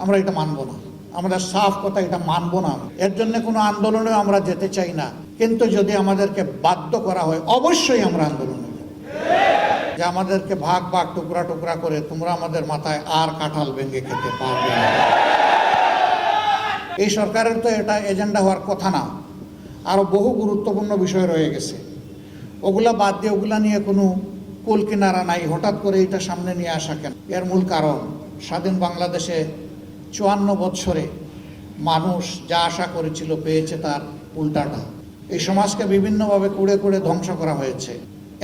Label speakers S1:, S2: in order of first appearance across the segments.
S1: আমরা এটা মানব না। আমাদের সাফ কথা, এটা মানব না। এর জন্য কোনো আন্দোলনে আমরা যেতে চাই না, কিন্তু যদি আমাদেরকে বাধ্য করা হয় অবশ্যই আমরা আন্দোলনে যাব। যে আমাদেরকে ভাগ ভাগ টুকরা টুকরা করে তোমরা আমাদের মাথায় আর কাঁঠাল ভেঙে খেতে পারবে না। এই সরকারের তো এটা এজেন্ডা হওয়ার কথা না। আরও বহু গুরুত্বপূর্ণ বিষয় রয়ে গেছে, ওগুলা বাদ দিয়ে ওগুলা নিয়ে কোনো কুল কিনারা নাই। হঠাৎ করে এটা সামনে নিয়ে আসা কেন? এর মূল কারণ, স্বাধীন বাংলাদেশে 54 বৎসরে মানুষ যা আশা করেছিল পেয়েছে তার উল্টাটা। এই সমাজকে বিভিন্নভাবে কুড়ে কুড়ে ধ্বংস করা হয়েছে।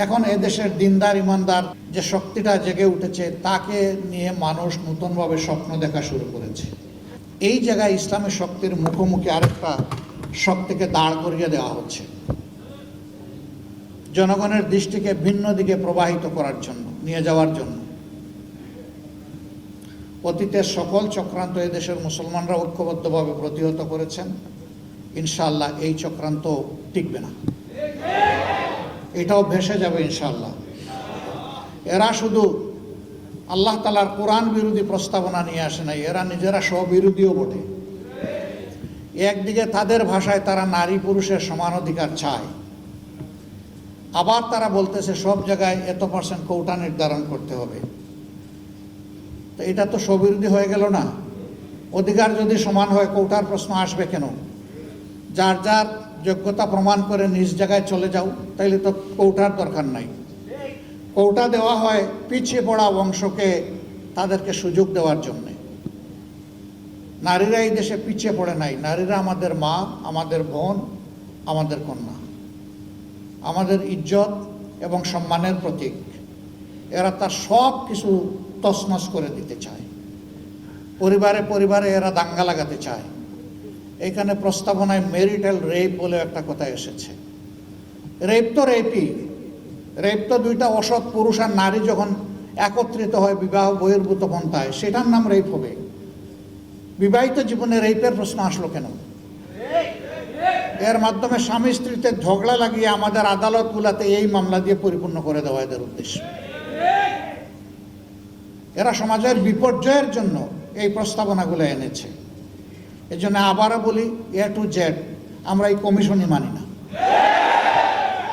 S1: এখন এদেশের দিনদার ইমানদার যে শক্তিটা জেগে উঠেছে, তাকে নিয়ে মানুষ নতুনভাবে স্বপ্ন দেখা শুরু করেছে। এই জায়গায় ইসলামের শক্তির মুখোমুখি আরেকটা শক্তিকে দাঁড় করিয়ে দেওয়া হচ্ছে, জনগণের দৃষ্টিকে ভিন্ন দিকে প্রবাহিত করার জন্য, নিয়ে যাওয়ার জন্য। অতীতের সকল চক্রান্ত এদেশের মুসলমানরা ঐক্যবদ্ধভাবে প্রতিহত করেছেন। ইনশাআল্লাহ এই চক্রান্ত টিকবে না, এটাও ভেসে যাবে ইনশাআল্লাহ। এরা শুধু আল্লাহ তাআলার কোরআন বিরোধী প্রস্তাবনা নিয়ে আসে নাই, এরা নিজেরা স্ববিরোধীও বটে। একদিকে তাদের ভাষায় তারা নারী পুরুষের সমান অধিকার চায়, আবার তারা বলতেছে সব জায়গায় এত % কোটা নির্ধারণ করতে হবে। তো এটা তো স্ববিরোধী হয়ে গেল না? অধিকার যদি সমান হয় কোটার প্রশ্ন আসবে কেন? যার যার যোগ্যতা প্রমাণ করে নিজ জায়গায় চলে যাও, তাইলে তো কোটার দরকার নাই। কোটা দেওয়া হয় পিছিয়ে পড়া বংশকে তাদেরকে সুযোগ দেওয়ার জন্যে। নারীরা এই দেশে পিছিয়ে পড়ে নাই। নারীরা আমাদের মা, আমাদের বোন, আমাদের কন্যা, আমাদের ইজ্জত এবং সম্মানের প্রতীক। এরা তার সব কিছু তছনছ করে দিতে চায়। পরিবারে পরিবারে এরা দাঙ্গা লাগাতে চায়। এখানে প্রস্তাবনায় ম্যারিটাল রেপ বলে একটা কথা এসেছে। রেপ তো রেপই, রেপ তো দুইটা অসৎ পুরুষ আর নারী যখন একত্রিত হয় বিবাহ বহির্ভূত পন্থায়, সেটার নাম রেপ হবে। বিবাহিত জীবনে রেপের প্রশ্ন আসলো কেন? এর মাধ্যমে স্বামী স্ত্রীতে ঝগড়া লাগিয়ে আমাদের আদালতগুলোতে এই মামলা দিয়ে পরিপূর্ণ করে দেওয়া এদের উদ্দেশ্য। এরা সমাজের বিপর্যয়ের জন্য এই প্রস্তাবনাগুলো এনেছে। এই জন্য আবারও বলি, A to Z আমরা এই কমিশনই মানি না।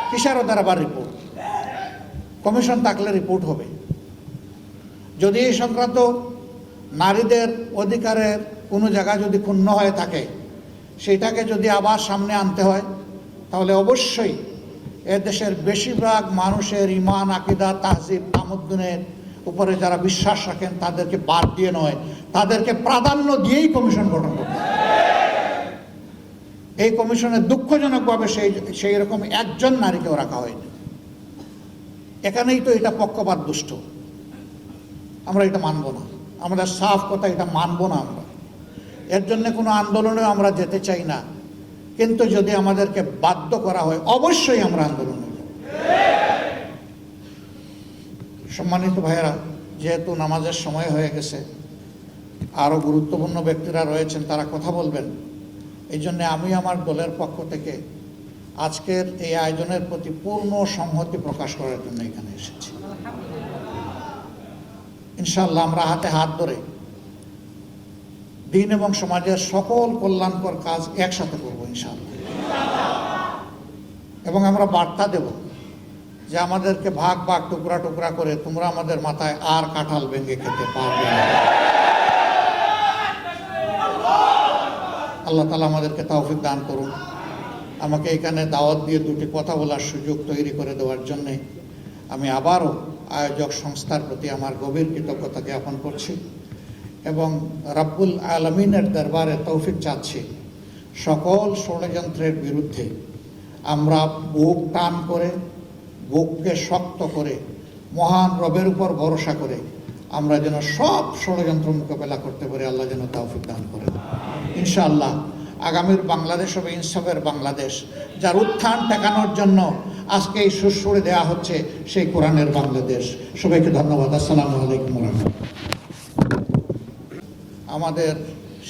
S1: কিসের ওদের আবার রিপোর্ট? কমিশন থাকলে রিপোর্ট হবে। যদি এই সংক্রান্ত নারীদের অধিকারের কোনো জায়গা যদি ক্ষুণ্ণ হয়ে থাকে, সেটাকে যদি আবার সামনে আনতে হয়, তাহলে অবশ্যই এদেশের বেশিরভাগ মানুষের ইমান, আকিদা, তাহজিব, তামুদ্দুনের উপরে যারা বিশ্বাস রাখেন তাদেরকে বাদ দিয়ে নয়, তাদেরকে প্রাধান্য দিয়েই কমিশন গঠন করতে হবে। এই কমিশনে দুঃখজনকভাবে সেই রকম একজন নারীকেও রাখা হয়নি। এখানেই তো এটা পক্ষপাত দুষ্ট। আমরা এটা মানব না। আমাদের সাফ কথা, এটা মানব না আমরা। এর জন্য কোনো আন্দোলনে আমরা যেতে চাই না, কিন্তু যদি আমাদেরকে বাধ্য করা হয় অবশ্যই আমরা আন্দোলনে যাব। সম্মানিত ভাইয়েরা, যেহেতু নামাজের সময় হয়ে গেছে, আরও গুরুত্বপূর্ণ ব্যক্তিরা রয়েছেন, তারা কথা বলবেন। এই জন্যে আমি আমার দলের পক্ষ থেকে আজকের এই আয়োজনের প্রতি পূর্ণ সংহতি প্রকাশ করার জন্য এখানে এসেছি। ইনশাআল্লাহ আমরা হাতে হাত ধরে দিন এবং সমাজের সকল কল্যাণকর কাজ একসাথে করব ইনশাআল্লাহ। এবং আমরা বার্তা দেব যে আমাদেরকে ভাগ ভাগ টুকরা টুকরা করে তোমরা আমাদের মাথায় আর কাঁঠাল ভেঙে খেতে পারবে না। আল্লাহ তাআলা আমাদেরকে তৌফিক দান করুন। আমাকে এখানে দাওয়াত দিয়ে দুটি কথা বলার সুযোগ তৈরি করে দেওয়ার জন্যে আমি আবারও আয়োজক সংস্থার প্রতি আমার গভীর কৃতজ্ঞতা জ্ঞাপন করছি এবং রাব্বুল আলামিনের দরবারে তৌফিক চাচ্ছি সকল ষড়যন্ত্রের বিরুদ্ধে আমরা বুক টান করে, বুককে শক্ত করে, মহান রবের উপর ভরসা করে আমরা যেন সব ষড়যন্ত্র মোকাবেলা করতে পারি। আল্লাহ যেন তৌফিক দান করেন ইনশাআল্লাহ। আগামীর বাংলাদেশ হবে ইনসাফের বাংলাদেশ, যার উত্থান ঠেকানোর জন্য আজকে এই সুরসুরে দেওয়া হচ্ছে সেই কোরআনের বাংলাদেশ। সবাইকে ধন্যবাদ। আসসালামু আলাইকুম ওয়া রাহমাতুল্লাহ। আমাদের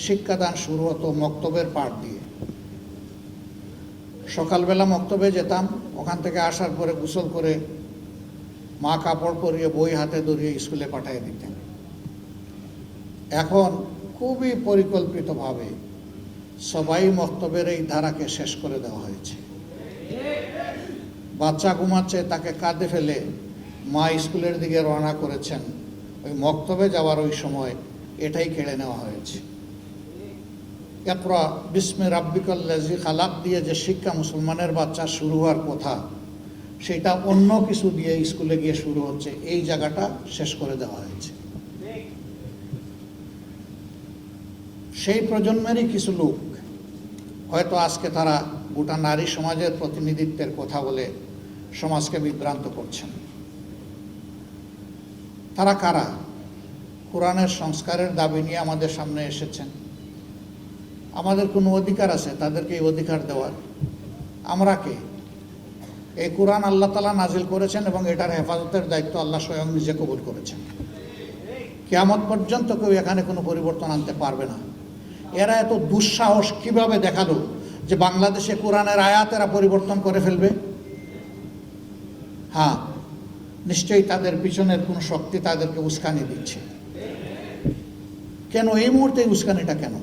S1: শিক্ষাদান শুরু হতো মক্তবের পাঠ দিয়ে। সকালবেলা মক্তবে যেতাম, ওখান থেকে আসার পরে গোসল করে মা কাপড় পরিয়ে বই হাতে ধরিয়ে স্কুলে পাঠিয়ে দিতেন। এখন খুবই পরিকল্পিতভাবে সবাই মক্তবের এই ধারাকে শেষ করে দেওয়া হয়েছে। বাচ্চা ঘুমাচ্ছে, তাকে কাঁধে ফেলে মা স্কুলের দিকে রওনা করেছেন, ওই মক্তবে যাওয়ার ওই সময় এটাই কেড়ে নেওয়া হয়েছে। ইকরা বিস্মি রাব্বিকাল্লাযী খালাক দিয়ে যে শিক্ষা মুসলমানের বাচ্চা শুরু হওয়ার কথা, সেটা অন্য কিছু দিয়ে স্কুলে গিয়ে শুরু হচ্ছে। এই জায়গাটা শেষ করে দেওয়া হয়েছে। সেই প্রজন্মেরই কিছু লোক হয়তো আজকে তারা গোটা নারী সমাজের প্রতিনিধিত্বের কথা বলে সমাজকে বিভ্রান্ত করছেন। তারা কারা? কোরআনের সংস্কারের দাবি নিয়ে আমাদের সামনে এসেছেন। আমাদের কোনো অধিকার আছে তাদেরকে এই অধিকার দেওয়ার? আমরা কে? এই কোরআন আল্লাহ তাআলা নাজিল করেছেন এবং এটার হেফাজতের দায়িত্ব আল্লাহ স্বয়ং নিজে কবুল করেছেন। কিয়ামত পর্যন্ত কেউ এখানে কোনো পরিবর্তন আনতে পারবে না। এরা এত দুঃসাহস কিভাবে দেখালো যে বাংলাদেশে কোরআনের আয়াত এরা পরিবর্তন করে ফেলবে? হ্যাঁ, নিশ্চয়ই তাদের পিছনের কোনো শক্তি তাদেরকে উস্কানি দিচ্ছে। কেন এই মুহূর্তে উস্কানিটা কেন?